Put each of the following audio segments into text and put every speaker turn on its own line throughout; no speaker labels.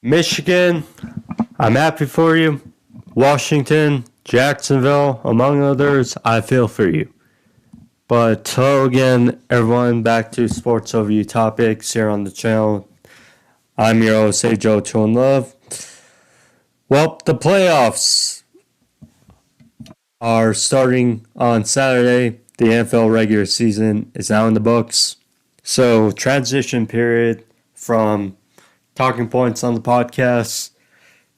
Michigan, I'm happy for you. Washington, Jacksonville, among others, I feel for you. But hello again, everyone, back to Sports Overview Topics here on the channel. I'm your host, Joe True and Love. Well, the playoffs are starting on Saturday. The NFL regular season is now in the books. So, transition period from talking points on the podcast.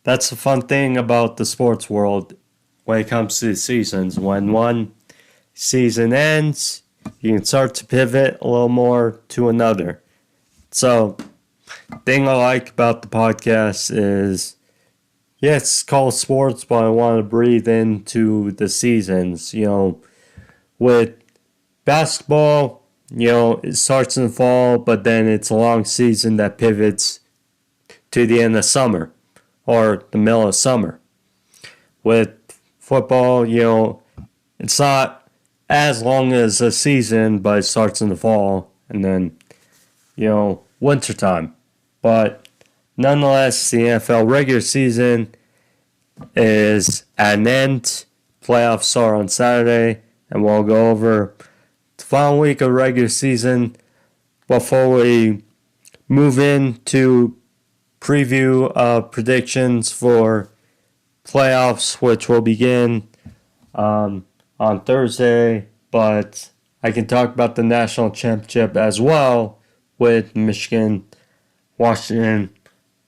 That's the fun thing about the sports world when it comes to the seasons. When one season ends, you can start to pivot a little more to another. So, thing I like about the podcast is, yes, it's called sports, but I want to breathe into the seasons. With basketball, it starts in the fall, but then it's a long season that pivots to the end of summer or the middle of summer. With football, it's not as long as a season, but it starts in the fall and then, wintertime. But nonetheless, the NFL regular season is at an end. Playoffs start on Saturday, and we'll go over the final week of regular season before we move into preview of predictions for playoffs, which will begin on Thursday. But I can talk about the national championship as well with Michigan, Washington.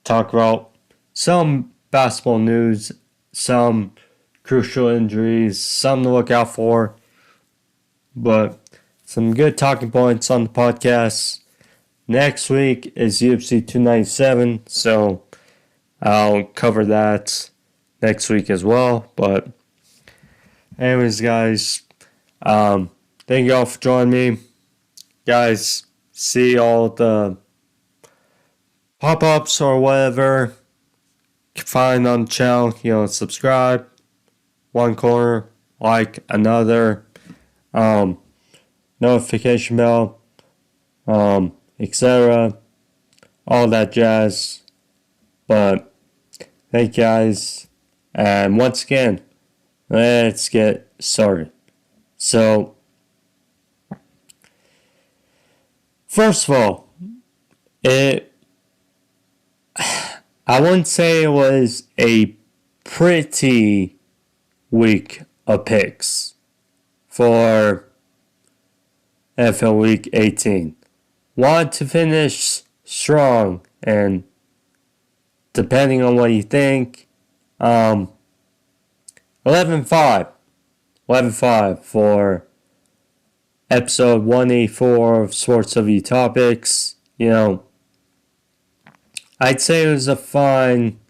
Talk about some basketball news, some crucial injuries, some to look out for. But some good talking points on the podcast. Next week is UFC 297, so I'll cover that next week as well. But anyways, guys, thank you all for joining me. Guys, see all the pop-ups or whatever you can find on the channel. Subscribe, one corner, like another, notification bell, etc. All that jazz. But thank you guys. And once again, let's get started. So, first of all, I wouldn't say it was a pretty week of picks for NFL Week 18. Want to finish strong, and depending on what you think, 11-5 for episode 184 of Sports Overview Topics. I'd say it was a fine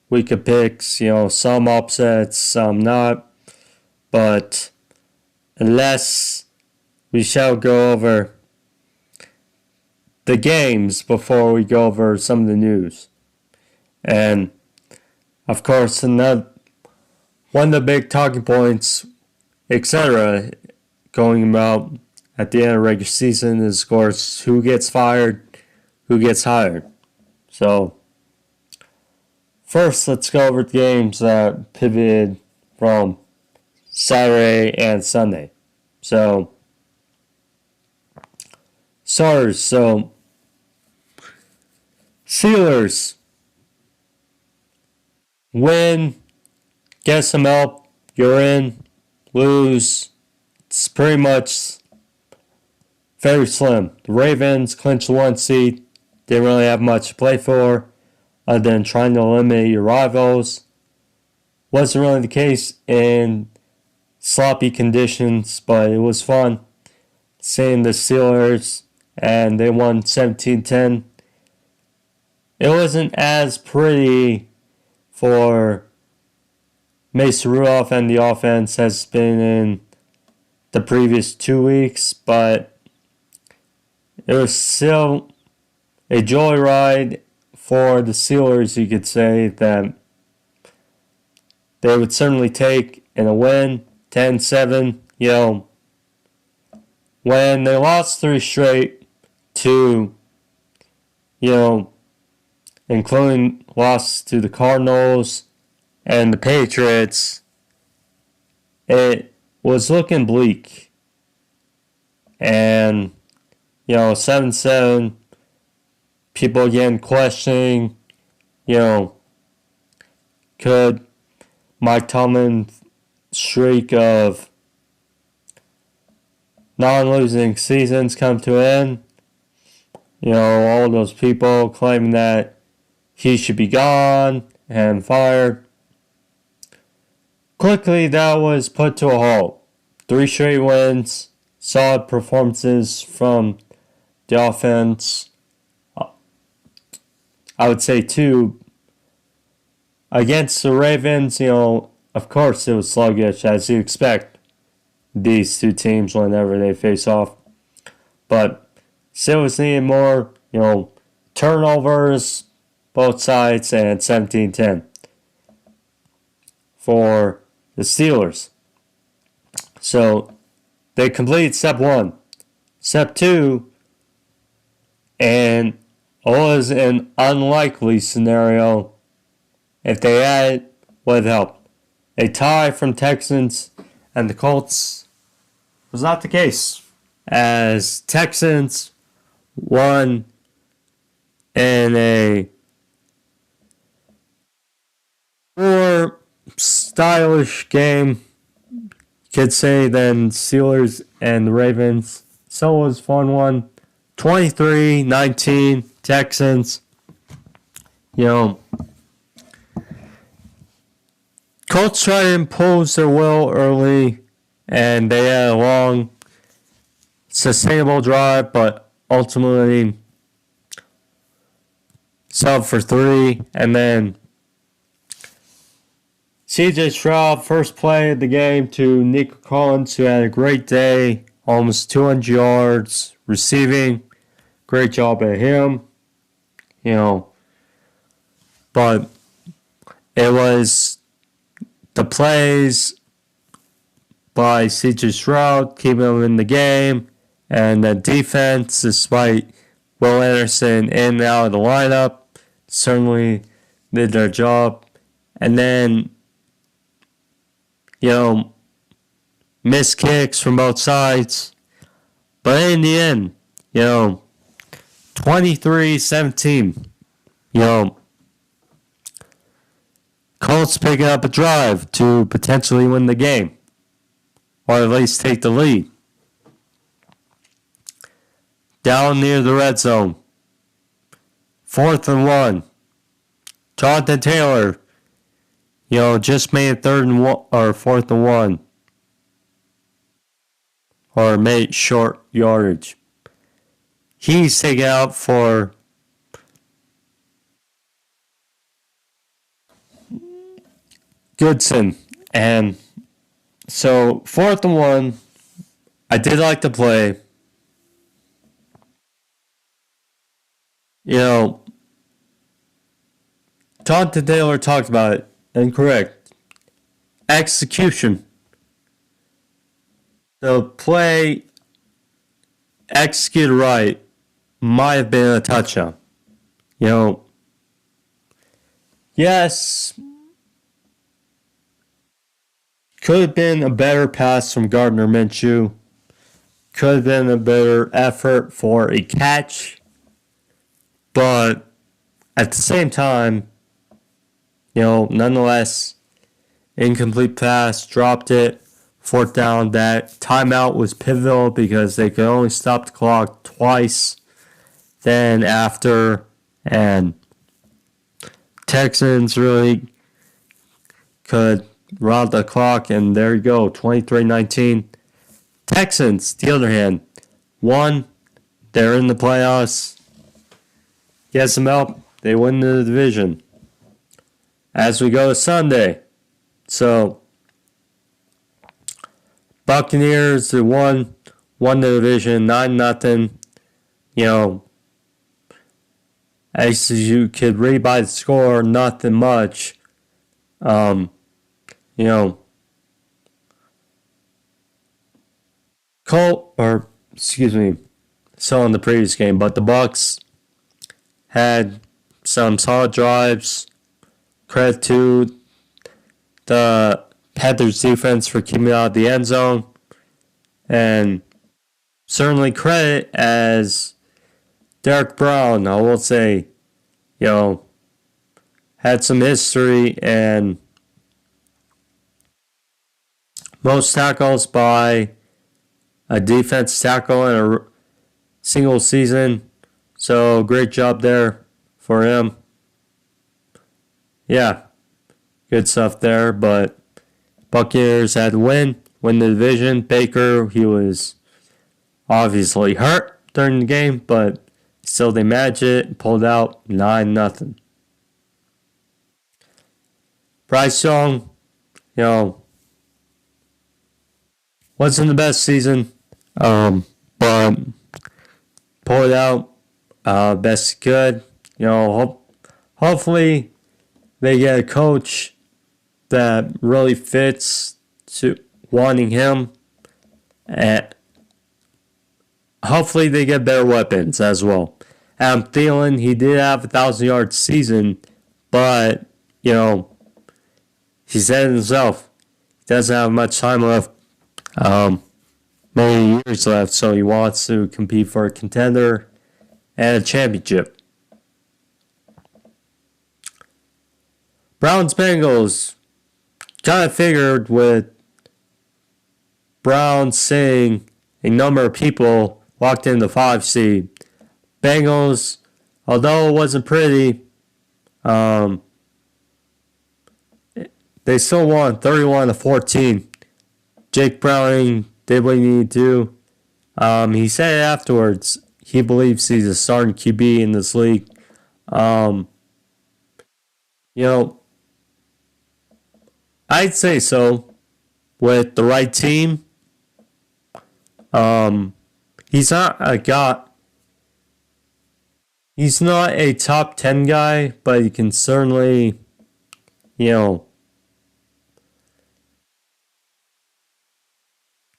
week of picks. Some upsets, some not, but unless we shall go over the games before we go over some of the news. And of course, one of the big talking points, etc., going about at the end of regular season is, of course, who gets fired, who gets hired. So, first, let's go over the games that pivoted from Saturday and Sunday. So, starters. So, Steelers win, get some help, you're in. Lose, it's pretty much very slim. The Ravens clinched the 1 seed, didn't really have much to play for other than trying to eliminate your rivals. Wasn't really the case in sloppy conditions, but it was fun seeing the Steelers, and they won 17-10. It wasn't as pretty for Mason Rudolph and the offense has been in the previous 2 weeks, but it was still a joyride for the Steelers, you could say, that they would certainly take in a win, 10-7. When they lost 3 straight to, including loss to the Cardinals and the Patriots, it was looking bleak. And, 7-7, people again questioning, could Mike Tomlin's streak of non-losing seasons come to an end? All those people claiming that he should be gone and fired. Quickly, that was put to a halt. 3 straight wins, solid performances from the offense. I would say 2 against the Ravens. Of course it was sluggish, as you expect these 2 teams whenever they face off. But still was needed more, turnovers, both sides, and 17-10 for the Steelers. So they completed step 1. Step 2, and it was an unlikely scenario. If they had it, would have helped. A tie from Texans and the Colts was not the case, as Texans won in a more stylish game, you could say, than Steelers and the Ravens. So it was a fun one. 23-19 Texans. Colts tried to impose their will early, and they had a long, sustainable drive, but ultimately sub for 3. And then CJ Stroud, first play of the game to Nico Collins, who had a great day, almost 200 yards receiving. Great job at him. But it was the plays by CJ Stroud keeping him in the game, and the defense, despite Will Anderson in and out of the lineup, certainly did their job. And then, missed kicks from both sides. But in the end, 23-17, Colts picking up a drive to potentially win the game, or at least take the lead. Down near the red zone, 4th and 1. Jonathan Taylor, just made 3rd and 1 or 4th and 1, or made short yardage. He's taken out for Goodson. And so 4th and 1, I did like the play. Jonathan Taylor talked about it. Incorrect. Execution. The play executed right might have been a touchdown. Yes, could have been a better pass from Gardner Minshew. Could have been a better effort for a catch. But at the same time, nonetheless, incomplete pass, dropped it, 4th down. That timeout was pivotal because they could only stop the clock twice. Then after, and Texans really could round the clock, and there you go, 23-19. Texans, the other hand, won. They're in the playoffs. Get some help. They win the division. As we go to Sunday. So, Buccaneers, they won the division 9-0. As you could read by the score, nothing much. So in the previous game, but the Bucs had some solid drives. Credit to the Panthers defense for keeping out of the end zone. And certainly credit as Derek Brown, I will say, had some history and most tackles by a defense tackle in a single season. So great job there for him. Yeah, good stuff there. But Buccaneers had to win the division. Baker, he was obviously hurt during the game, but still they managed it, pulled out 9-0. Bryce Young, wasn't the best season, but pulled out best he could. Hopefully they get a coach that really fits to wanting him, and hopefully they get better weapons as well. Adam Thielen, he did have 1,000-yard season, but he said it himself, he doesn't have much time left, many years left, so he wants to compete for a contender and a championship. Browns-Bengals, kind of figured with Browns saying a number of people walked in the 5 seed. Bengals, although it wasn't pretty, they still won 31-14. Jake Browning did what he needed to do. He said afterwards he believes he's a starting QB in this league. I'd say so. With the right team, he's not a top 10 guy, but he can certainly,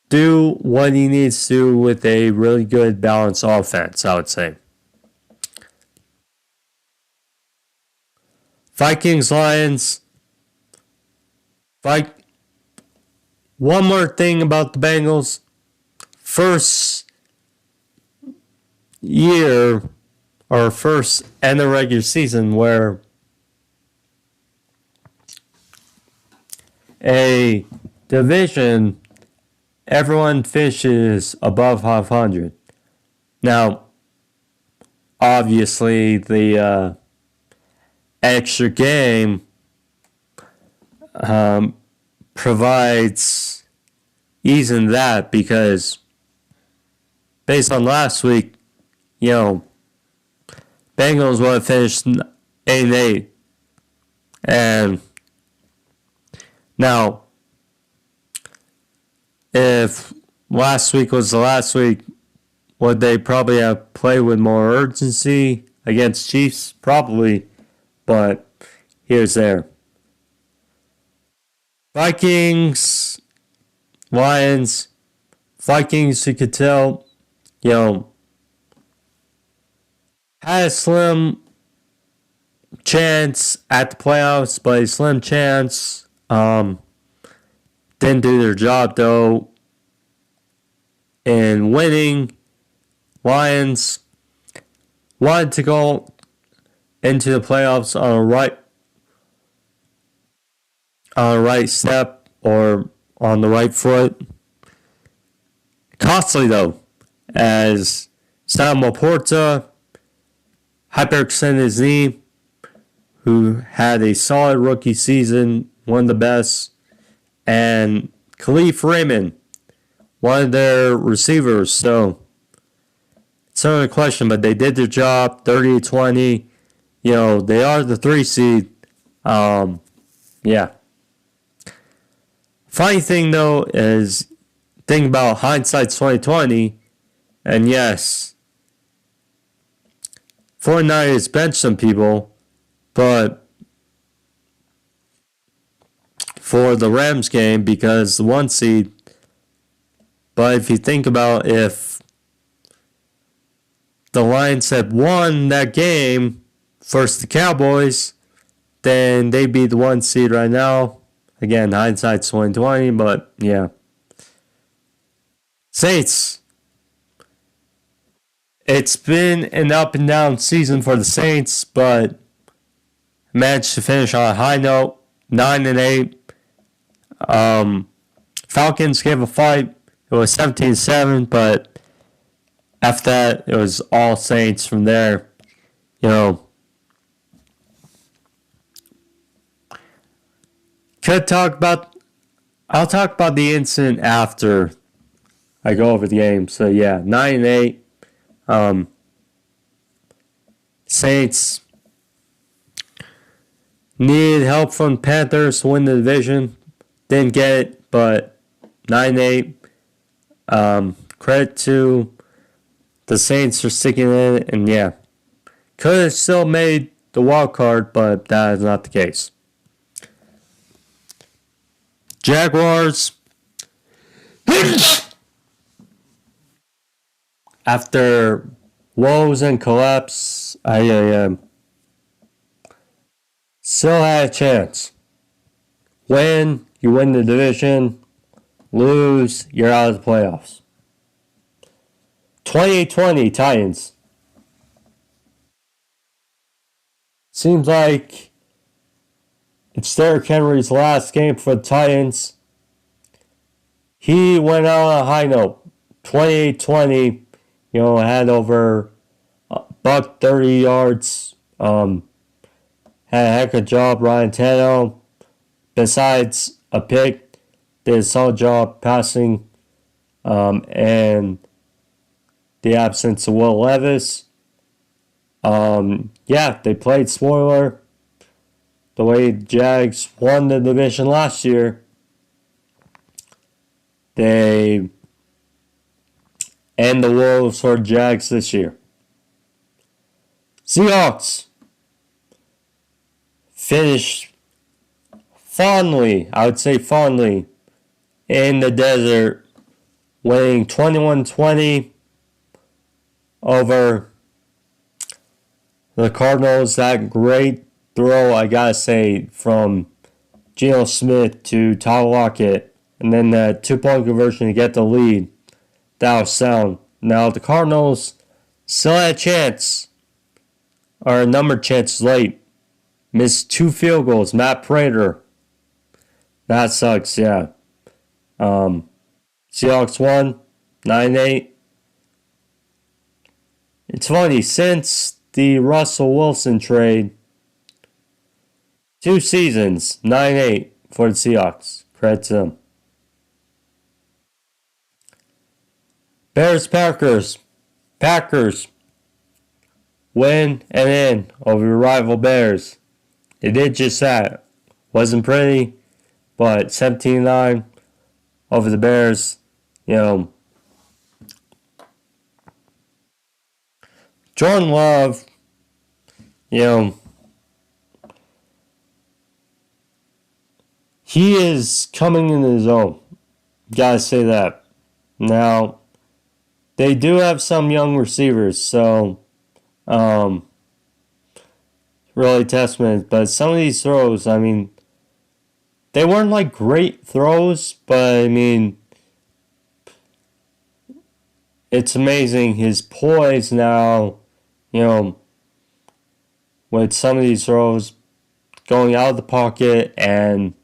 do what he needs to with a really good balanced offense, I would say. Vikings-Lions. One more thing about the Bengals. First year, or first end of regular season, where a division, everyone fishes above 500. Now, obviously, the extra game provides ease in that, because based on last week, Bengals would have finished 8-8. And now, if last week was the last week, would they probably have played with more urgency against Chiefs? Probably, but here's there. Vikings, Lions. Vikings, you could tell, had a slim chance at the playoffs, but a slim chance. Didn't do their job, though, in winning. Lions wanted to go into the playoffs on a right step, or on the right foot. Costly, though, as Sam Laporta hyperextended his knee, who had a solid rookie season, one of the best, and Khalif Raymond, one of their receivers. So it's not a question, but they did their job, 30-20. They are the 3 seed. Yeah. Funny thing, though, is think about hindsight's 2020, and yes, 49ers benched some people, but for the Rams game, because the 1 seed. But if you think about if the Lions had won that game, versus the Cowboys, then they'd be the 1 seed right now. Again, hindsight's 2020, but yeah. Saints. It's been an up and down season for the Saints, but managed to finish on a high note, 9-8. Falcons gave a fight. It was 17-7, but after that, it was all Saints from there. You know, I'll talk about the incident after I go over the game. So yeah, 9-8. Saints needed help from Panthers to win the division. Didn't get it, but 9-8. Credit to the Saints for sticking in it, and yeah, could have still made the wild card, but that is not the case. Jaguars. After woes and collapse, I still had a chance. Win, you win the division. Lose, you're out of the playoffs. 28-20 Titans. Seems like it's Derrick Henry's last game for the Titans. He went out on a high note. 28-20. Had over $130 yards. Had a heck of a job, Ryan Tannehill. Besides a pick, did a solid job passing. And the absence of Will Levis. They played spoiler. The way the Jags won the division last year, they end the Wolves for Jags this year. Seahawks finished fondly, I would say fondly, in the desert, winning 21-20 over the Cardinals. That great throw, I gotta say, from Geno Smith to Tyler Lockett, and then that 2-point conversion to get the lead. That was sound. Now the Cardinals still had a chance, or a number of chances late. Missed 2 field goals. Matt Prater. That sucks, yeah. Seahawks won 9-8. It's funny, since the Russell Wilson trade, 2 seasons, 9-8 for the Seahawks. Credit to them. Bears-Packers. Packers win and in over your rival Bears. They did just that. Wasn't pretty, but 17-9 over the Bears. Jordan Love, he is coming into his own. Gotta say that. Now, they do have some young receivers, so really testament. But some of these throws, they weren't like great throws, but it's amazing his poise now, with some of these throws going out of the pocket and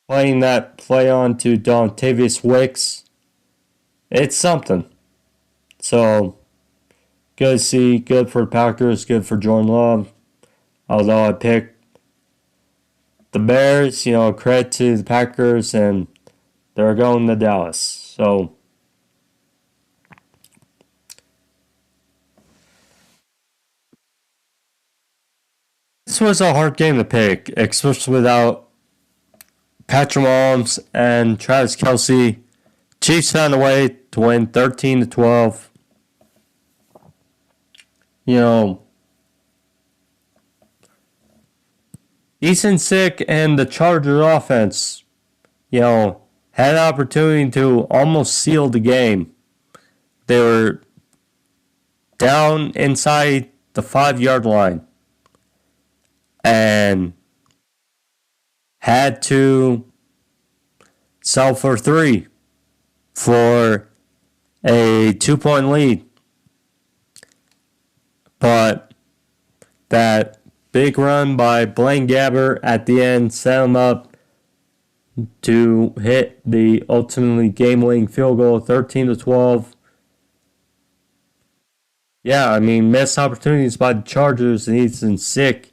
playing that play on to Dontavius Wicks. It's something. So, good to see. Good for the Packers. Good for Jordan Love. Although I picked the Bears, credit to the Packers, and they're going to Dallas. So, this was a hard game to pick, especially without Patrick Mahomes and Travis Kelce. Chiefs found a way to win 13-12. Easton Stick and the Chargers offense, had an opportunity to almost seal the game. They were down inside the 5-yard line and had to sell for 3 for a 2-point lead. But that big run by Blaine Gabbert at the end set him up to hit the ultimately game-winning field goal, 13-12. Yeah, I mean, missed opportunities by the Chargers, and Ethan sick.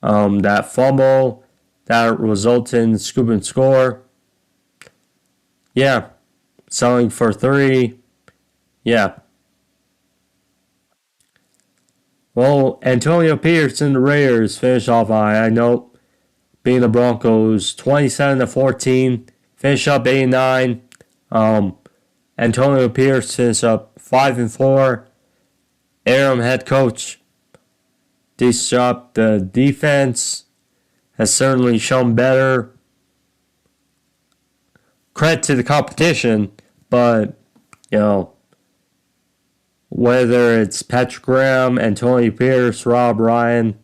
That fumble that resulted in the scoop and score. Yeah, selling for 3. Yeah. Well, Antonio Pierce and the Raiders finish off on a high note, beating the Broncos 27-14. Finish up 8-9. Antonio Pierce finished up 5-4. Interim head coach, decent job. The defense has certainly shown better. Credit to the competition, but whether it's Patrick Graham, Antonio Pierce, Rob Ryan,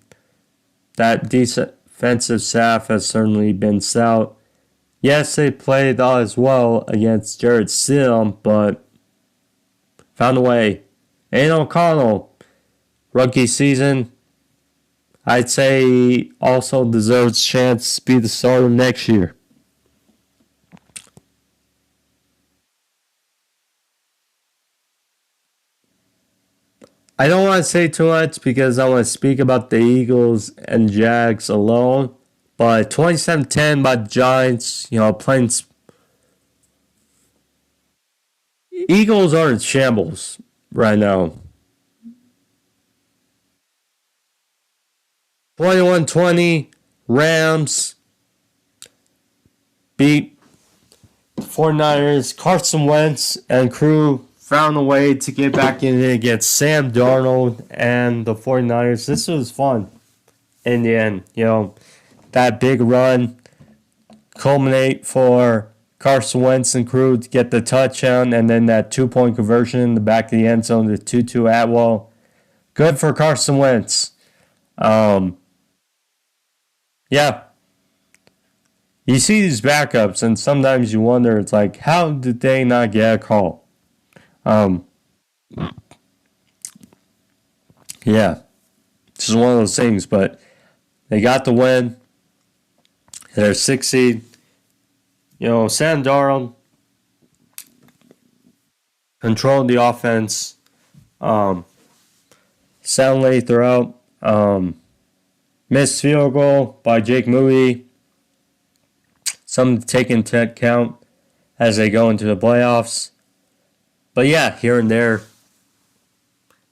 that defensive staff has certainly been stout. Yes, they played as well against Jared Stidham, but found a way. Aiden O'Connell, rookie season, I'd say he also deserves a chance to be the starter next year. I don't want to say too much because I want to speak about the Eagles and Jags alone. But 27-10 by the Giants, playing. Eagles are in shambles right now. 21-20, Rams beat the 49ers. Carson Wentz and crew found a way to get back in it against Sam Darnold and the 49ers. This was fun in the end. That big run culminate for Carson Wentz and crew to get the touchdown, and then that 2-point conversion in the back of the end zone to Tutu Atwell. Good for Carson Wentz. Yeah. You see these backups, and sometimes you wonder, it's like, how did they not get a call? Yeah. This is one of those things, but they got the win. They're 6 seed. Sam Darnold controlled the offense. Soundly throughout. Missed field goal by Jake Moody. Something to take into account as they go into the playoffs. But yeah, here and there,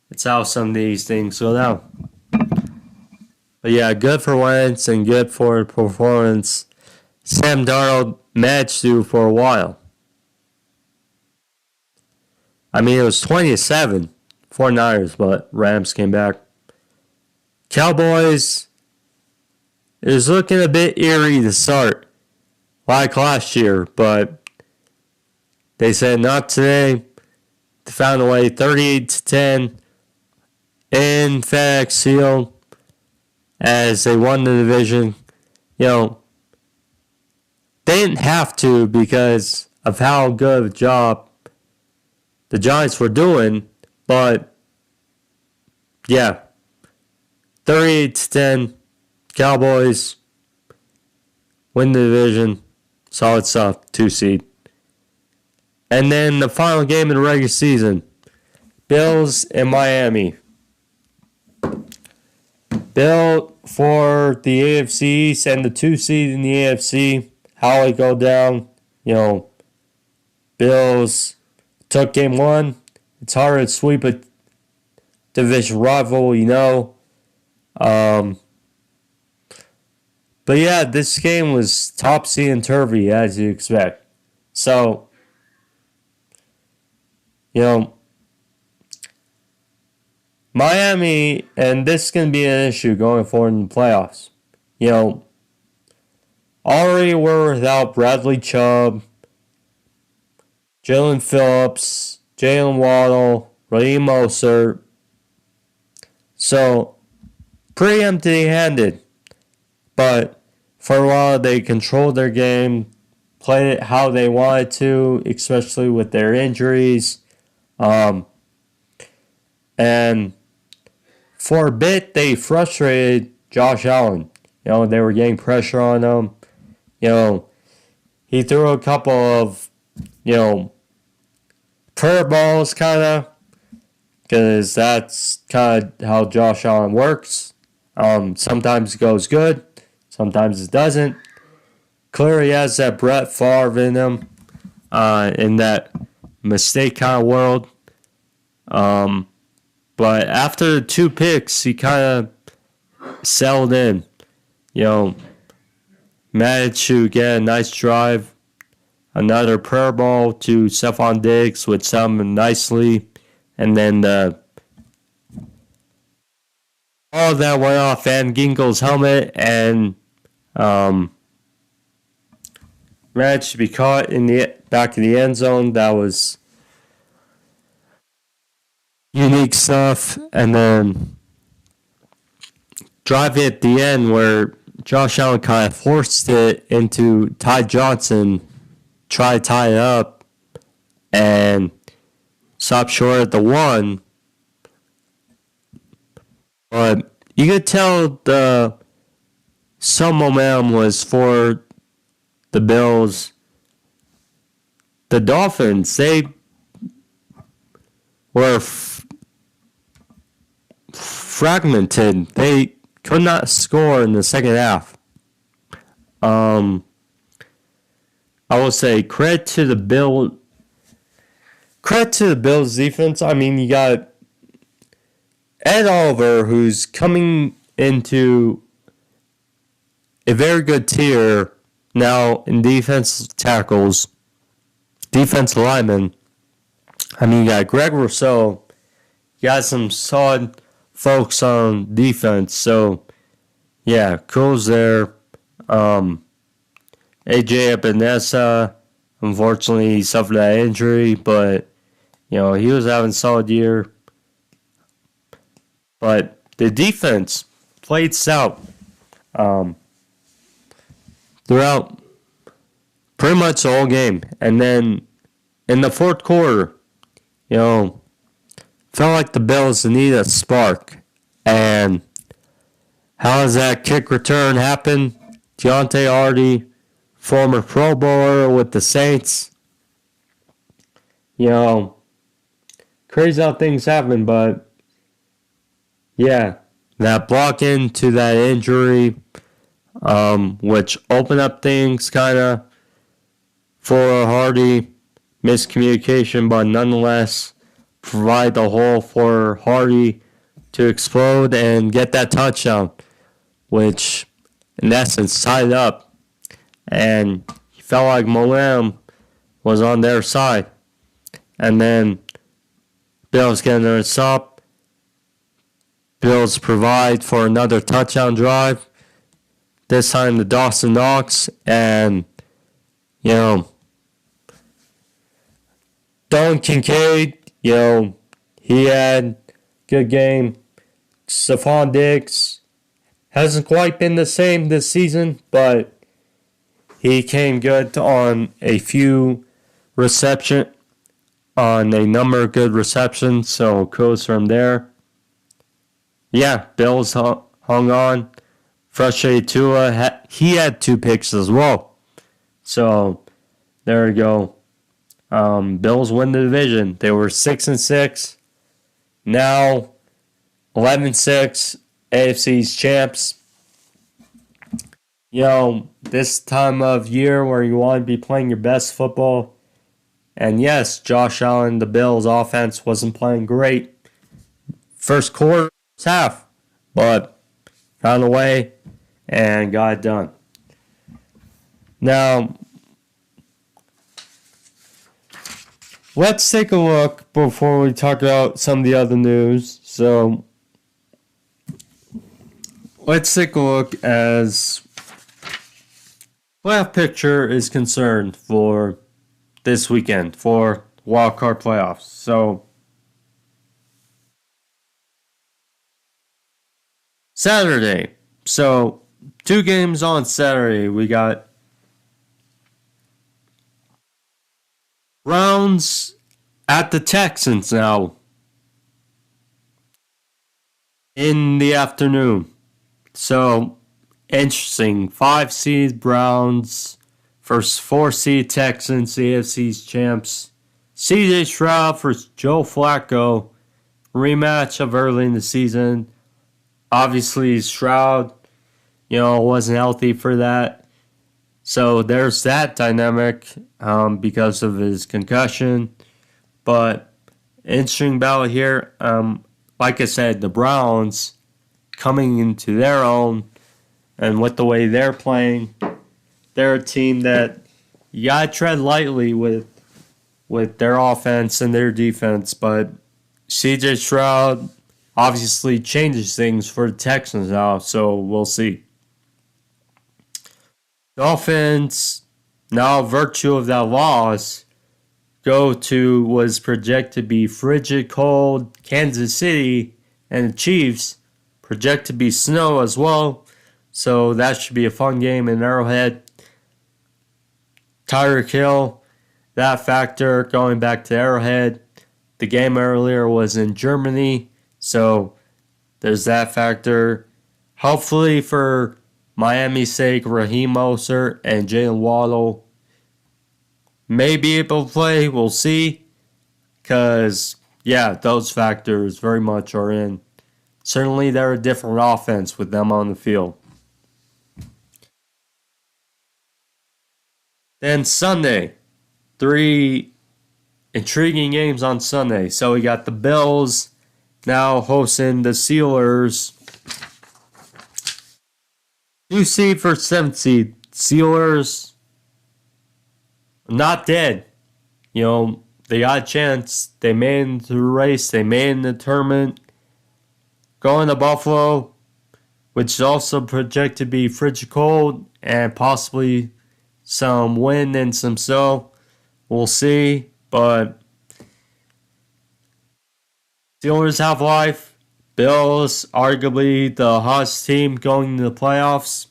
it's how some of these things go down. But yeah, good for Wentz and good for performance. Sam Darnold matched you for a while. I mean, it was 20-7 for Niners, but Rams came back. Cowboys is looking a bit eerie to start, like last year, but they said not today. They found a way, 38-10 in FedEx Field as they won the division. They didn't have to because of how good of a job the Giants were doing, but yeah, 38-10, Cowboys win the division, solid stuff, 2 seed. And then the final game of the regular season, Bills and Miami. Bill for the AFC East and the 2 seed in the AFC. How it go down? Bills took game 1. It's hard to sweep a division rival, But yeah, this game was topsy-turvy as you expect. So, Miami, and this is going to be an issue going forward in the playoffs. Already we're without Bradley Chubb, Jalen Phillips, Jalen Waddle, Raheem Mostert. So, pretty empty-handed. But for a while, they controlled their game, played it how they wanted to, especially with their injuries. And for a bit, they frustrated Josh Allen. They were getting pressure on him. He threw a couple of, curveballs, kind of, because that's kind of how Josh Allen works. Sometimes it goes good, sometimes it doesn't. Clearly has that Brett Favre in him, in that mistake kind of world. But after the 2 picks, he kind of settled in. Managed to get a nice drive. Another prayer ball to Stephon Diggs, which set him nicely. And then all of that went off Van Ginkel's helmet and managed to be caught in the back of the end zone. That was unique stuff. And then drive at the end where Josh Allen kind of forced it into Ty Johnson, try to tie it up, and stop short at the 1. But you could tell some momentum was for the Bills. The Dolphins, they were fragmented. They could not score in the second half. I will say credit to the Bills defense. I mean, you got Ed Oliver, who's coming into a very good tier now in defensive tackles, defensive linemen. I mean, you got Greg Rousseau. You got some solid folks on defense. So, yeah, kudos there. AJ Epinesa, unfortunately, he suffered that injury, but, he was having a solid year. But the defense played stout throughout pretty much the whole game. And then in the fourth quarter, felt like the Bills needed a spark. And how does that kick return happen? Deontay Hardy, former Pro Bowler with the Saints. Crazy how things happen, but yeah, that block into that injury, which opened up things kind of for Hardy. Miscommunication, but nonetheless provide the hole for Hardy to explode and get that touchdown, which in essence tied up. And he felt like momentum was on their side. And then Bills get another stop. Bills provide for another touchdown drive. This time to Dawson Knox. And, Don Kincaid, he had good game. Stephon Diggs hasn't quite been the same this season, but he came good on a number of good receptions, so kudos from there. Yeah, Bills hung on. Frustrated Tua, he had 2 picks as well. So, there we go. Bills win the division. They were 6-6. Now 11-6. AFC's champs. This time of year where you want to be playing your best football. And yes, Josh Allen, the Bills offense wasn't playing great. First quarter, half. But found a way and got it done. Now, let's take a look before we talk about some of the other news. So, let's take a look as playoff picture is concerned for this weekend for wildcard playoffs. So, Saturday. So, two games on Saturday. We got Browns at the Texans now in the afternoon. So, interesting. 5 seed Browns versus 4 seed Texans, the AFC's champs. CJ Stroud versus Joe Flacco. Rematch of early in the season. Obviously, Stroud, wasn't healthy for that. So there's that dynamic because of his concussion. But interesting battle here. Like I said, the Browns coming into their own, and with the way they're playing, they're a team that you gotta tread lightly with their offense and their defense. But CJ Stroud obviously changes things for the Texans now, so we'll see. Dolphins, now virtue of that loss, go to was projected to be frigid cold Kansas City, and the Chiefs project to be snow as well. So that should be a fun game in Arrowhead. Tyreek Hill, that factor going back to Arrowhead. The game earlier was in Germany, so there's that factor. Hopefully for Miami's sake, Raheem Mostert and Jalen Waddle may be able to play. We'll see. Because, those factors very much are in. Certainly, they're a different offense with them on the field. Then Sunday, 3 intriguing games on Sunday. So we got the Bills now hosting the Steelers. 2 seed for 7 seed. Steelers not dead. They got a chance. They made it into the race. They made it in the tournament. Going to Buffalo, which is also projected to be frigid cold and possibly some wind and some snow. We'll see. But Steelers have life. Bills, arguably the hottest team going to the playoffs.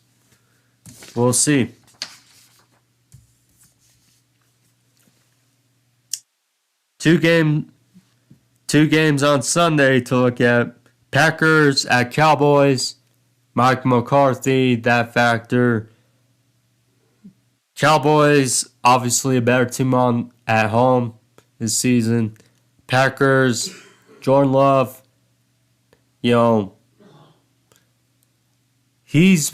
We'll see. Two games on Sunday to look at. Packers at Cowboys. Mike McCarthy, that factor. Cowboys, obviously a better team at home this season. Packers, Jordan Love. He's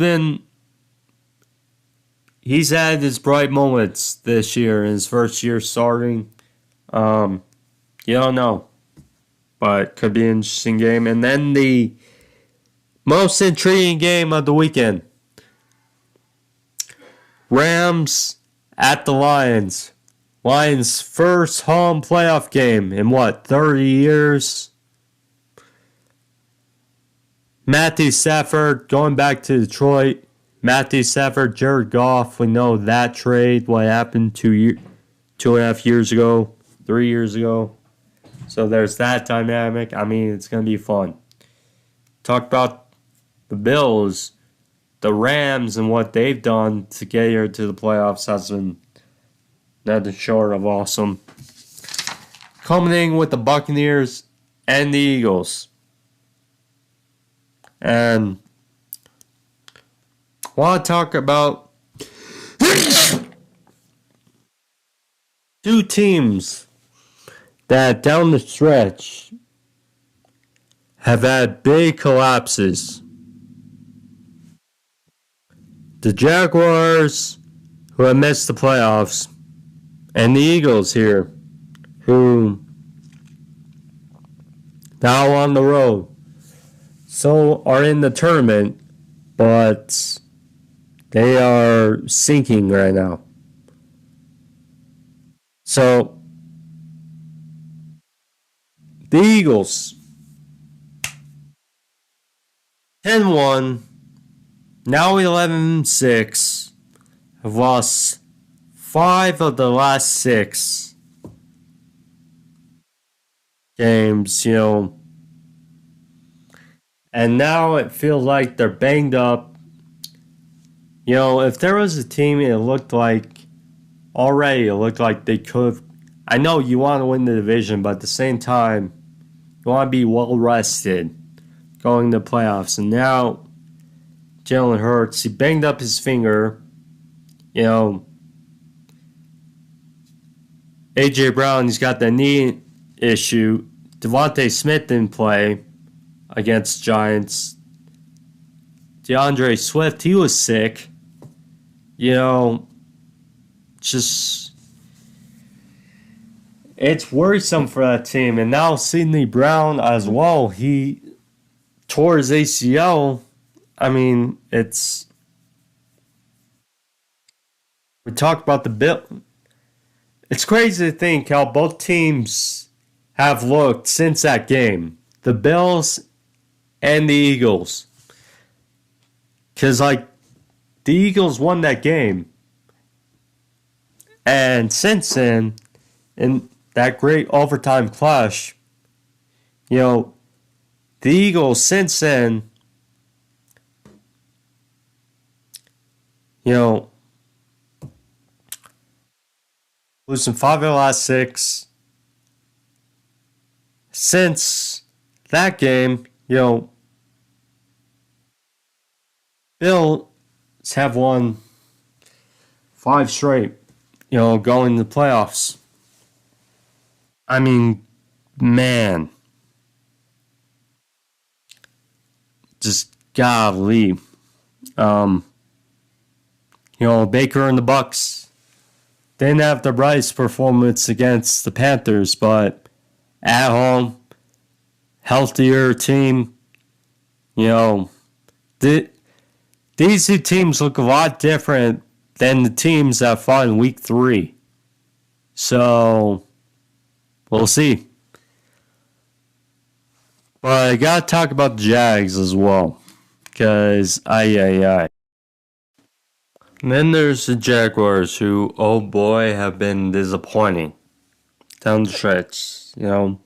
had his bright moments this year in his first year starting. You don't know, but could be an interesting game. And then the most intriguing game of the weekend: Rams at the Lions. Lions' first home playoff game in 30 years. Matthew Stafford going back to Detroit. Matthew Stafford, Jared Goff. We know that trade, what happened 2.5 years ago, 3 years ago. So there's that dynamic. I mean, it's going to be fun. Talk about the Bills, the Rams, and what they've done to get here to the playoffs has been nothing short of awesome. Culminating with the Buccaneers and the Eagles. And I want to talk about two teams that down the stretch have had big collapses. The Jaguars, who have missed the playoffs, and the Eagles here, who now on the road. So are in the tournament, but they are sinking right now. So the Eagles 10-1, now 11-6, have lost 5 of the last 6 games, And now it feels like they're banged up. You know, if there was a team it looked like already, it looked like they could. I know you want to win the division, but at the same time, you want to be well rested going to playoffs. And now, Jalen Hurts, he banged up his finger. You know, A.J. Brown, he's got the knee issue. Devontae Smith didn't play against Giants. DeAndre Swift, he was sick. You know, just it's worrisome for that team. And now Sidney Brown as well, he tore his ACL. I mean, we talked about the Bill. It's crazy to think how both teams have looked since that game. The Bills and the Eagles. Because, like, the Eagles won that game. And since then, in that great overtime clash, you know, the Eagles since then, you know, losing 5 of the last 6. Since that game, you know, Bills have won 5 straight, you know, going to the playoffs. I mean, man, just golly. You know, Baker and the Bucks didn't have the brightest performance against the Panthers, but at home, healthier team. You know, these two teams look a lot different than the teams that fought in week 3. So, we'll see. But I gotta talk about the Jags as well. Because, And then there's the Jaguars who, oh boy, have been disappointing down the stretch, you know.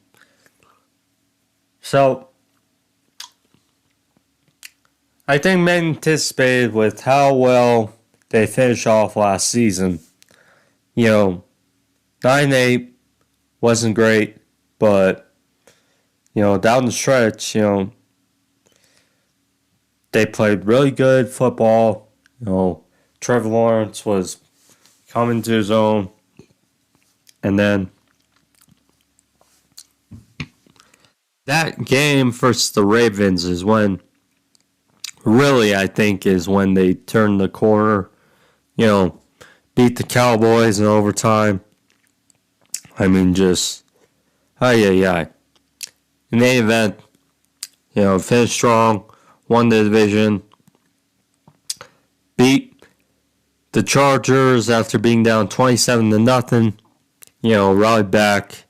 So, I think many anticipated with how well they finished off last season. You know, 9-8 wasn't great, but, you know, down the stretch, you know, they played really good football. You know, Trevor Lawrence was coming to his own. And then that game versus the Ravens is when really, I think, is when they turned the corner. You know, beat the Cowboys in overtime. I mean, just, In the event, you know, finished strong, won the division, beat the Chargers after being down 27-0. You know, rallied back,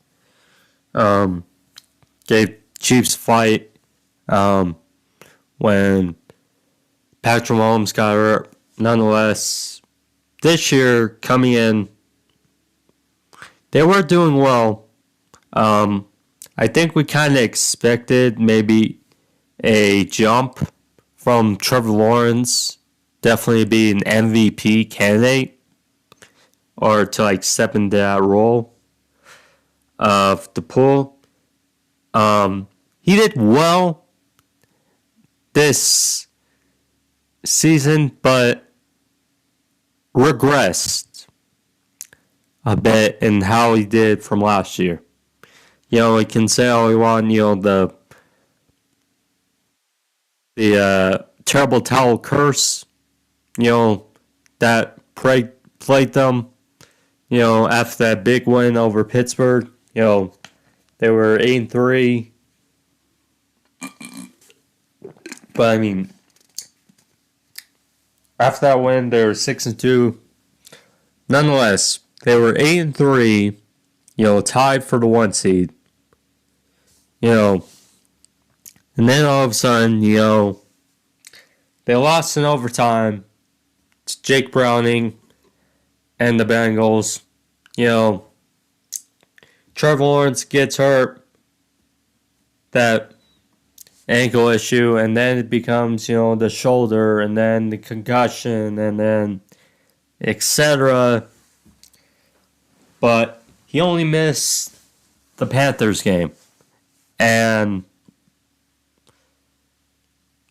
gave Chiefs a fight when Patrick Mahomes got hurt. Nonetheless, this year coming in, they were doing well. I think we kind of expected maybe a jump from Trevor Lawrence, definitely be an MVP candidate, or to like step into that role of the pool. He did well this season, but regressed a bit in how he did from last year. You know, we can say all we want, you know, the terrible towel curse, you know, that plagued them, you know, after that big win over Pittsburgh. You know, they were 8-3. But I mean, after that win, they were 6-2. Nonetheless, they were 8-3, you know, tied for the 1 seed. You know, and then all of a sudden, you know, they lost in overtime to Jake Browning and the Bengals. You know, Trevor Lawrence gets hurt. That ankle issue, and then it becomes, the shoulder, and then the concussion, and then etc. But he only missed the Panthers game. And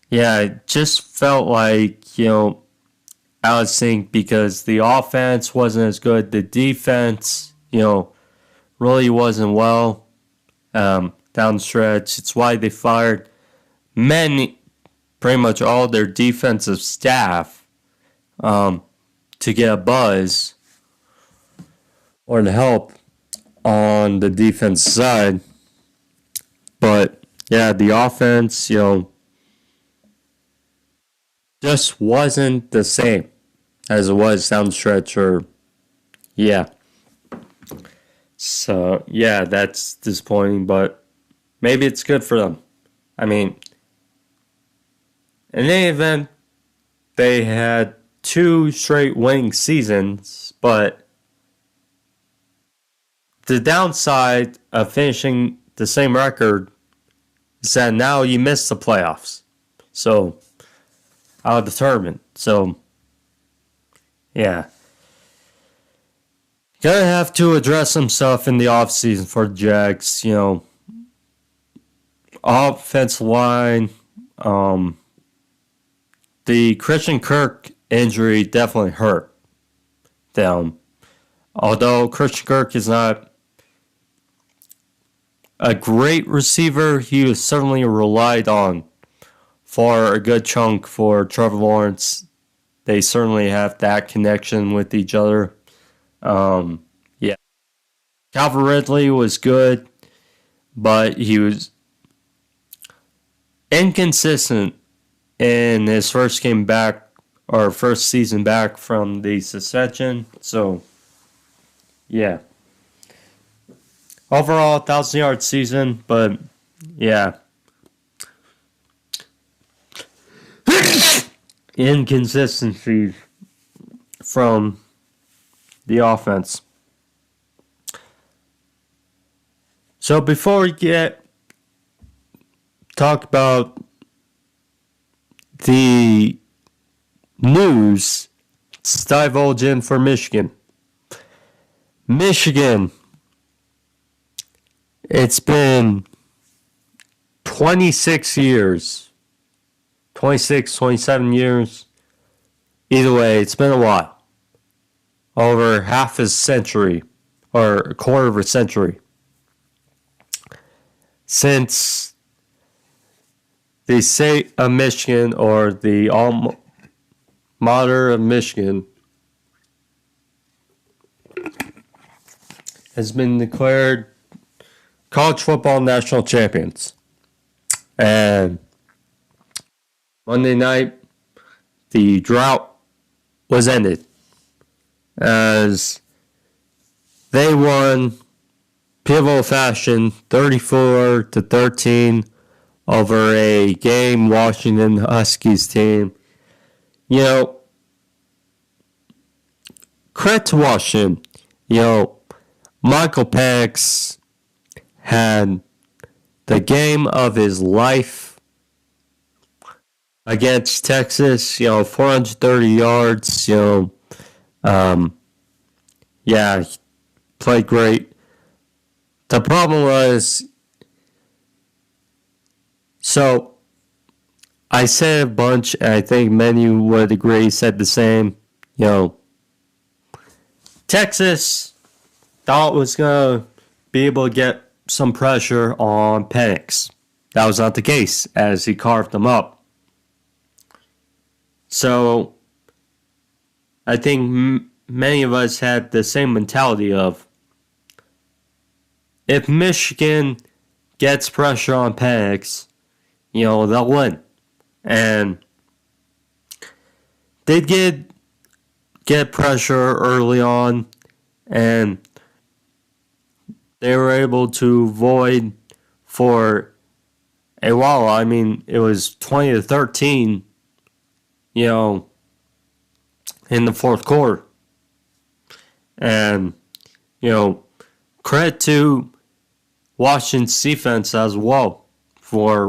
yeah, it just felt like, I would think because the offense wasn't as good, the defense, really wasn't well down the stretch. It's why they fired pretty much all their defensive staff to get a buzz or to help on the defense side. But yeah, the offense, just wasn't the same as it was down the stretch. Yeah. So yeah, that's disappointing, but maybe it's good for them. I mean, in any event, they had 2 straight winning seasons, but the downside of finishing the same record is that now you miss the playoffs. So, out of the tournament. So, yeah. Gonna have to address some stuff in the offseason for the Jags. Offensive line. The Christian Kirk injury definitely hurt them. Although Christian Kirk is not a great receiver, he was certainly relied on for a good chunk for Trevor Lawrence. They certainly have that connection with each other. Yeah. Calvin Ridley was good, but he was inconsistent in his first season back from the suspension. So, yeah. Overall, 1,000-yard season, but yeah. Inconsistencies from the offense. So before we talk about the news, let's divulge in for Michigan. Michigan, it's been 26 years. 26, 27 years. Either way, it's been a while. Over half a century, or a quarter of a century, since the state of Michigan, or the alma mater of Michigan, has been declared college football national champions. And Monday night, the drought was ended as they won pivotal fashion 34-13 over a game Washington Huskies team. Credit to Washington. Michael Penix had the game of his life against Texas, 430 yards, yeah, he played great. The problem was, so I said a bunch, and I think many would agree, said the same, Texas thought was going to be able to get some pressure on Penix. That was not the case, as he carved them up. So, I think many of us had the same mentality of, if Michigan gets pressure on Penix, they'll win. And they did get pressure early on, and they were able to void for a while. I mean, it was 20-13, in the fourth quarter. And, credit to Washington's defense as well for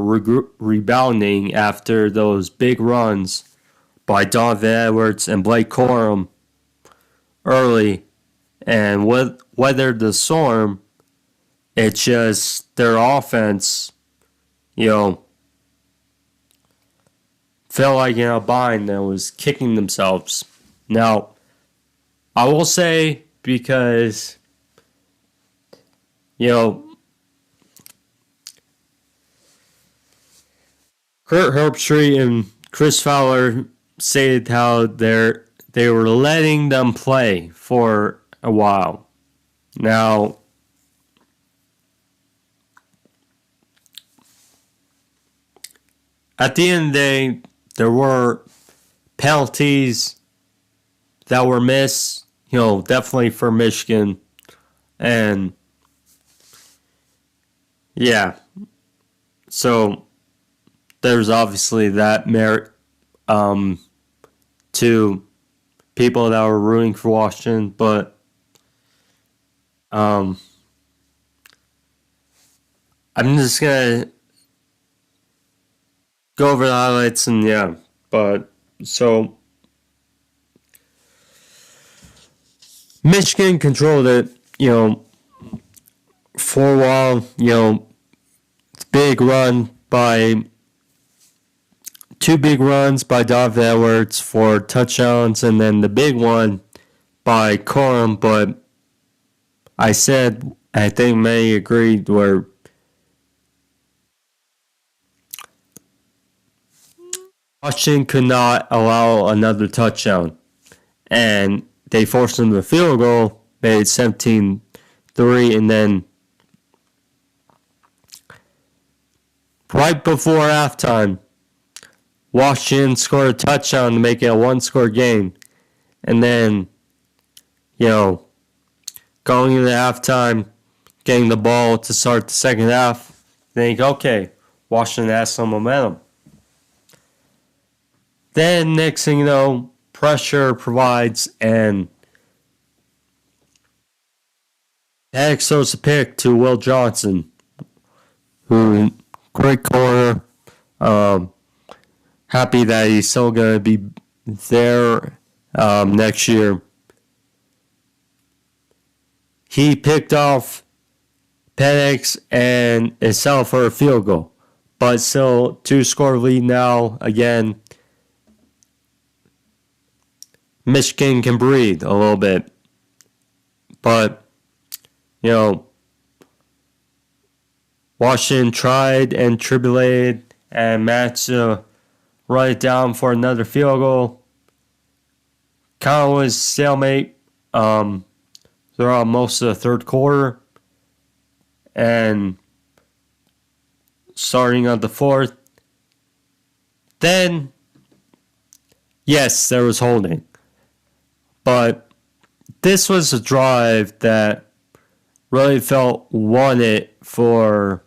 rebounding after those big runs by Donovan Edwards and Blake Corum early and weathered the storm. It's just their offense, felt like in a bind and was kicking themselves. Now, I will say, because, Kurt Herbstreit and Chris Fowler stated how they were letting them play for a while. Now, at the end of the day, there were penalties that were missed, definitely for Michigan. And, yeah. So, there's obviously that merit to people that were rooting for Washington. But, I'm just going to go over the highlights and but so Michigan controlled it, for a while, big run by two big runs by Donovan Edwards for touchdowns, and then the big one by Corum. But I think many agreed, where Washington could not allow another touchdown, and they forced them to a field goal, made 17-3, and then right before halftime, Washington scored a touchdown to make it a one-score game, and then, going into halftime, getting the ball to start the second half, think, okay, Washington has some momentum. Then, next thing you know, pressure provides, and Penix throws a pick to Will Johnson, who, great corner. Happy that he's still going to be there next year. He picked off Penix and is set for a field goal, but still 2-score lead now. Again, Michigan can breathe a little bit. But, Washington tried and tribulated and managed to run it down for another field goal. Kind of was stalemate throughout most of the third quarter. And starting on the fourth, then, yes, there was holding. But this was a drive that really felt wanted for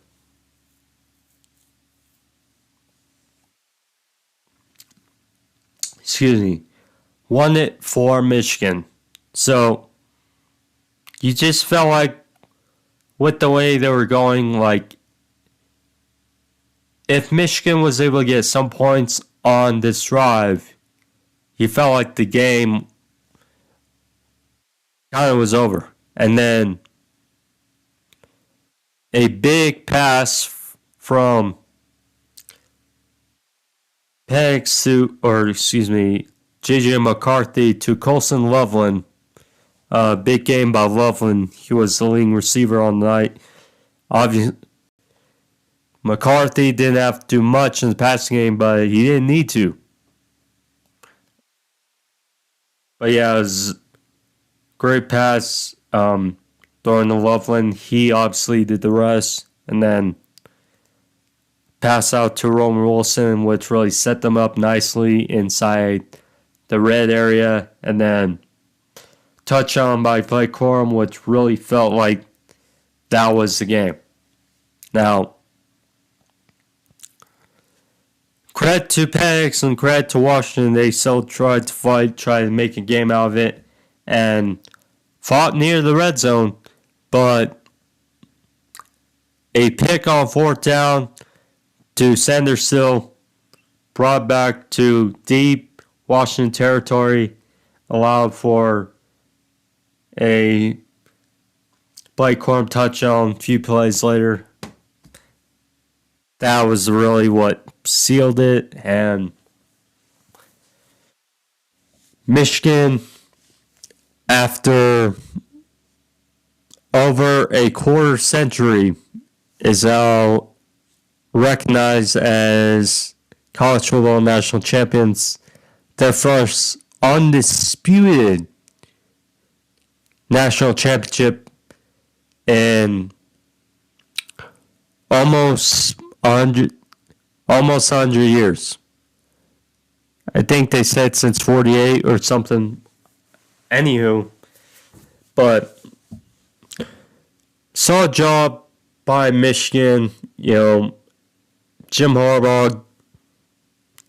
Michigan. So you just felt like, with the way they were going, like, if Michigan was able to get some points on this drive, you felt like the game kind of was over. And then a big pass from Penix J.J. McCarthy to Colson Loveland. Big game by Loveland. He was the leading receiver on the night. Obviously, McCarthy didn't have to do much in the passing game, but he didn't need to. But yeah, it was a great pass throwing to Loveland. He obviously did the rest. And then pass out to Roman Wilson, which really set them up nicely inside the red area. And then touchdown by Blake Corum, which really felt like that was the game. Now, credit to Penix and credit to Washington. They still tried to fight, tried to make a game out of it, and fought near the red zone. But a pick on fourth down to Sandersville, brought back to deep Washington territory, allowed for a Blake Corum touchdown a few plays later. That was really what sealed it. And Michigan, after over a quarter century, is now recognized as college football national champions. Their first undisputed national championship in almost 100 years. I think they said since 48 or something. Anywho, but solid job by Michigan. Jim Harbaugh,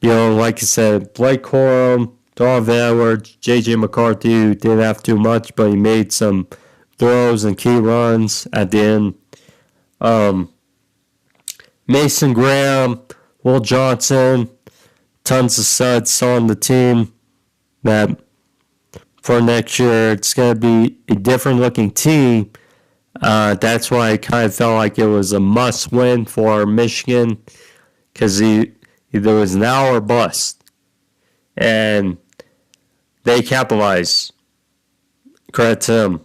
like I said, Blake Corum, Donovan Edwards, J.J. McCarthy, who didn't have too much, but he made some throws and key runs at the end. Mason Graham, Will Johnson, tons of studs on the team that for next year it's going to be a different looking team. That's why I kind of felt like it was a must win for Michigan, because either was now or bust. And they capitalized. Credit to them.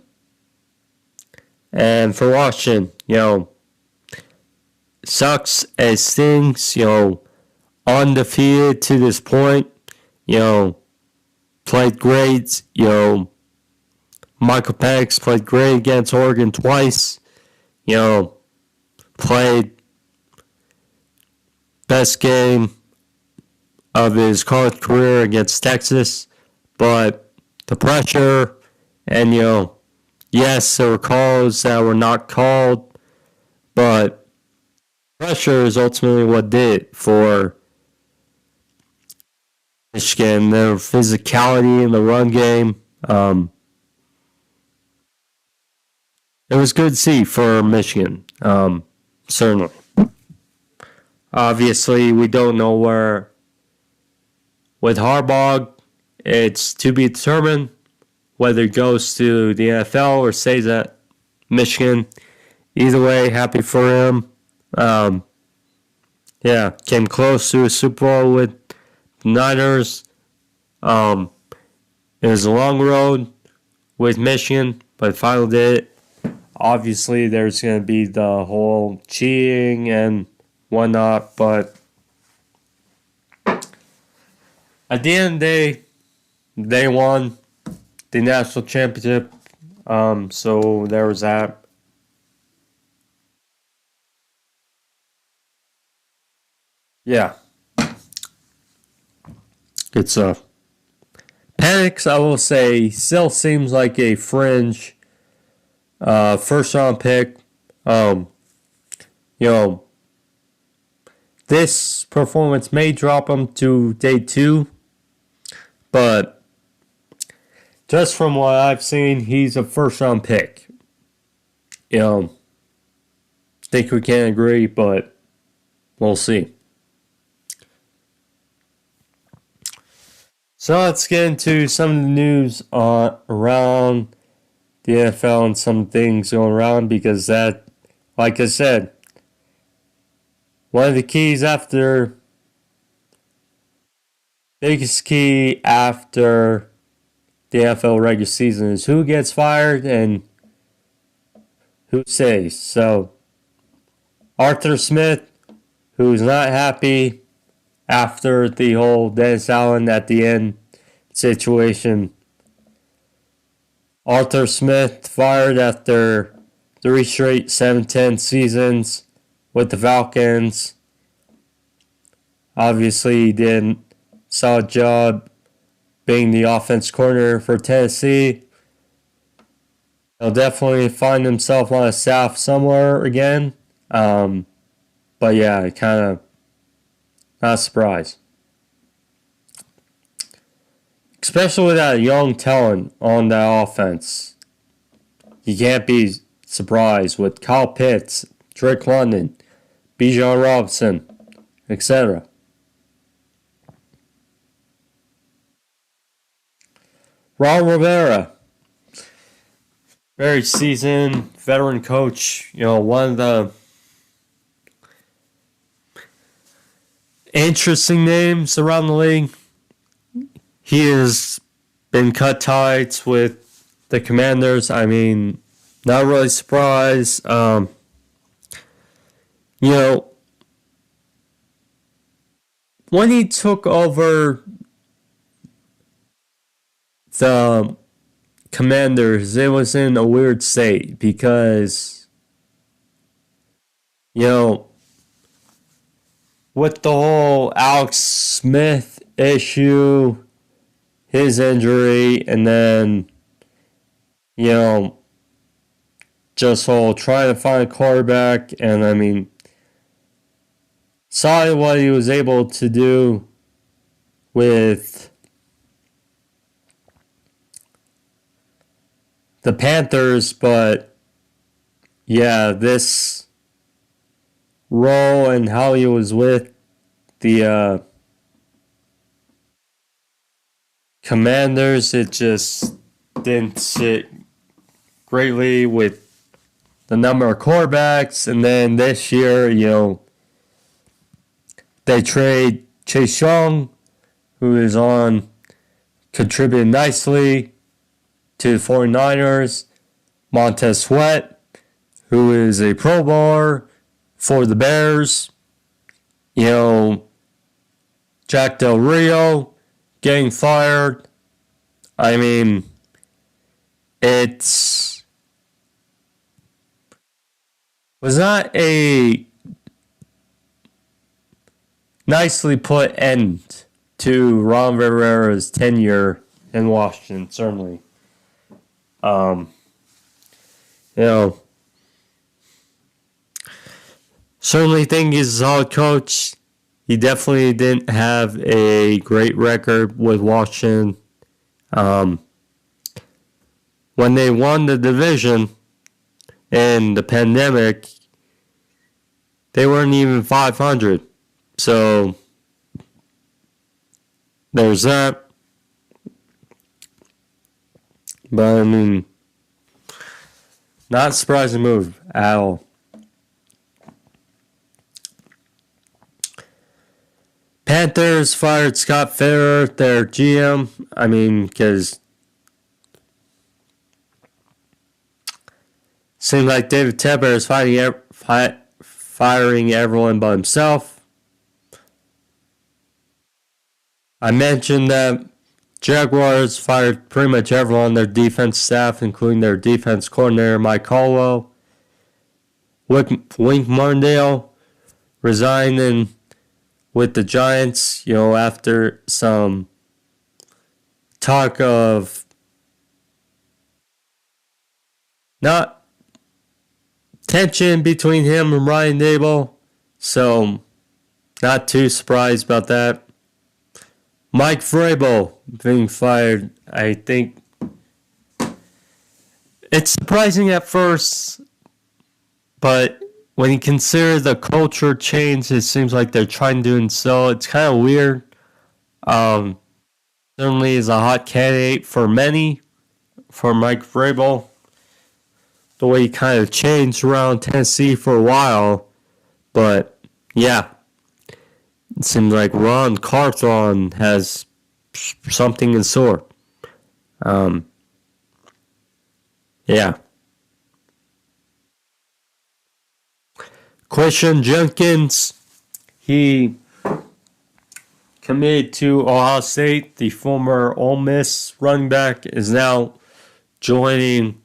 And for Washington, sucks as stings, undefeated to this point, played great, Michael Penix played great against Oregon twice, played best game of his college career against Texas, but the pressure and, yes, there were calls that were not called, but pressure is ultimately what did it for Michigan. Their physicality in the run game. It was good to see for Michigan, certainly. Obviously, we don't know where. With Harbaugh, it's to be determined whether he goes to the NFL or stays at Michigan. Either way, happy for him. Came close to a Super Bowl with the Niners. It was a long road with Michigan, but finally did it. Obviously, there's going to be the whole cheating and whatnot, but at the end of the day, they won the national championship. So there was that. Yeah. Good stuff. Penix, I will say, still seems like a fringe first round pick. This performance may drop him to day 2, but just from what I've seen, he's a first round pick. Think we can agree, but we'll see. So let's get into some of the news around the NFL and some things going around, because that, like I said, one of the biggest key after the NFL regular season is who gets fired and who stays. So Arthur Smith, who's not happy after the whole Dennis Allen at the end situation. Arthur Smith fired after 3 straight 7-10 seasons with the Falcons. Obviously, he did a solid job being the offense coordinator for Tennessee. He'll definitely find himself on a staff somewhere again. But yeah, kind of not surprised. Especially with that young talent on that offense. You can't be surprised with Kyle Pitts, Drake London, Bijan Robinson, etc. Ron Rivera, very seasoned veteran coach. One of the interesting names around the league. He has been cut ties with the Commanders. I mean, not really surprised. When he took over the Commanders, it was in a weird state because, with the whole Alex Smith issue, his injury, and then, just all trying to find a quarterback, and I mean, saw what he was able to do with the Panthers, but yeah, this role and how he was with the Commanders, it just didn't sit greatly with the number of quarterbacks. And then this year, they trade Chase Young, who is on contributing nicely to the 49ers. Montez Sweat, who is a Pro Bowler for the Bears. Jack Del Rio getting fired. I mean, it was not a nicely put end to Ron Rivera's tenure in Washington, certainly. Certainly think he's a solid coach. He definitely didn't have a great record with Washington. When they won the division in the pandemic, they weren't even 500. So there's that. But I mean, not a surprising move at all. Panthers fired Scott Fitterer, their GM. I mean, because seems like David Tepper is firing everyone but himself. I mentioned that Jaguars fired pretty much everyone on their defense staff, including their defense coordinator, Mike Caldwell. Wink Martindale resigning with the Giants, after some talk of not tension between him and Ryan Dable. So, not too surprised about that. Mike Vrabel being fired, I think it's surprising at first, but when you consider the culture change, it seems like they're trying to instill. It's kind of weird. Certainly is a hot candidate for many, for Mike Vrabel. The way he kind of changed around Tennessee for a while. But, yeah. It seems like Ron Carthon has something in store. Yeah. Christian Jenkins, he committed to Ohio State. The former Ole Miss running back is now joining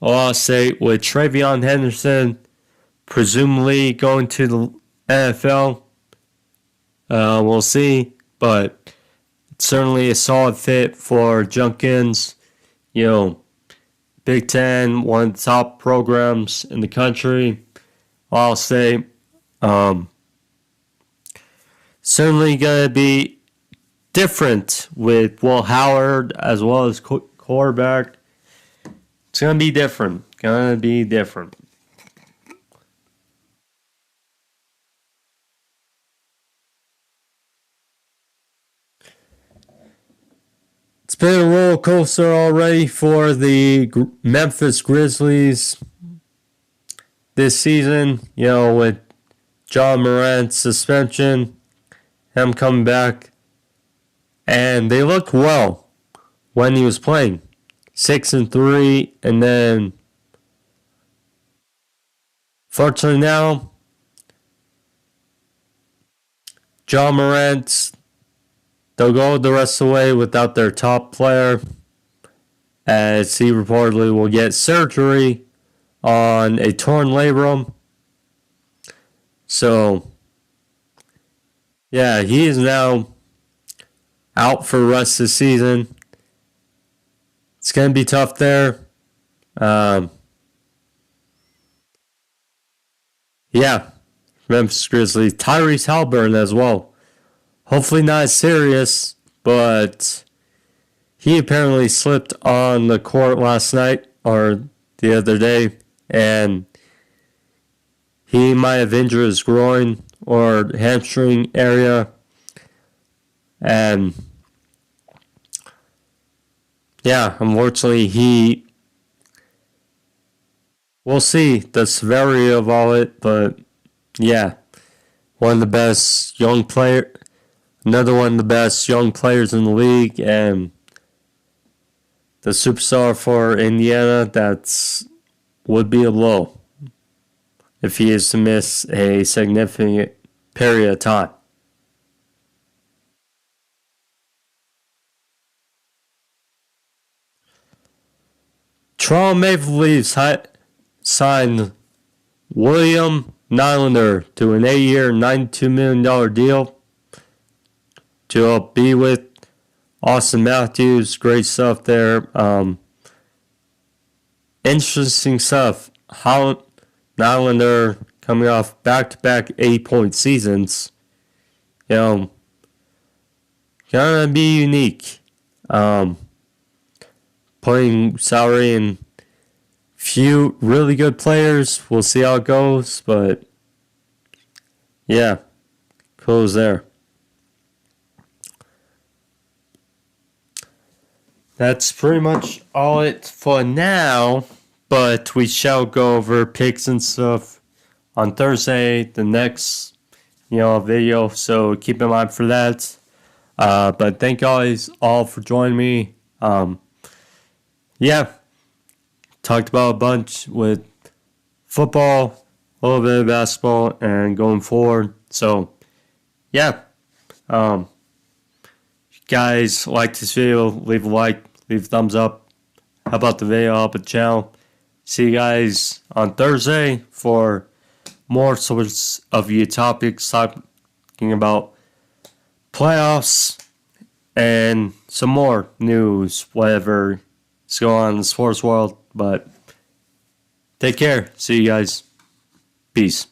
Ohio State with Travion Henderson, presumably going to the NFL. We'll see, but it's certainly a solid fit for Jenkins. Big Ten, one of the top programs in the country. I'll say, certainly going to be different with Will Howard as well as quarterback. It's going to be different. been a roller coaster already for the Memphis Grizzlies this season, with John Morant's suspension, him coming back, and they looked well when he was playing. 6-3, and then fortunately now, John Morant, they'll go the rest of the way without their top player, as he reportedly will get surgery on a torn labrum. So, yeah, he is now out for the rest of the season. It's going to be tough there. Yeah, Memphis Grizzlies. Tyrese Halliburton as well. Hopefully not as serious, but he apparently slipped on the court last night or the other day, and he might have injured his groin or hamstring area. And yeah, unfortunately, we'll see the severity of all it, but yeah, one of the best young player, another one of the best young players in the league, and the superstar for Indiana. Would be a blow if he is to miss a significant period of time. Toronto Maple Leafs signed William Nylander to an 8-year, $92 million deal to be with Austin Matthews. Great stuff there. Interesting stuff. How Nylander coming off back-to-back 8-point seasons, gonna be unique. Putting salary in few really good players. We'll see how it goes, but yeah, close there. That's pretty much all it for now, but we shall go over picks and stuff on Thursday, the next, video, so keep in mind for that. But thank you guys all for joining me. Yeah, talked about a bunch with football, a little bit of basketball, and going forward. So, yeah, guys like this video, leave a like, leave a thumbs up. How about the video? Help the channel. See you guys on Thursday for more sorts of your topics, talking about playoffs and some more news, whatever is going on in the sports world. But take care. See you guys. Peace.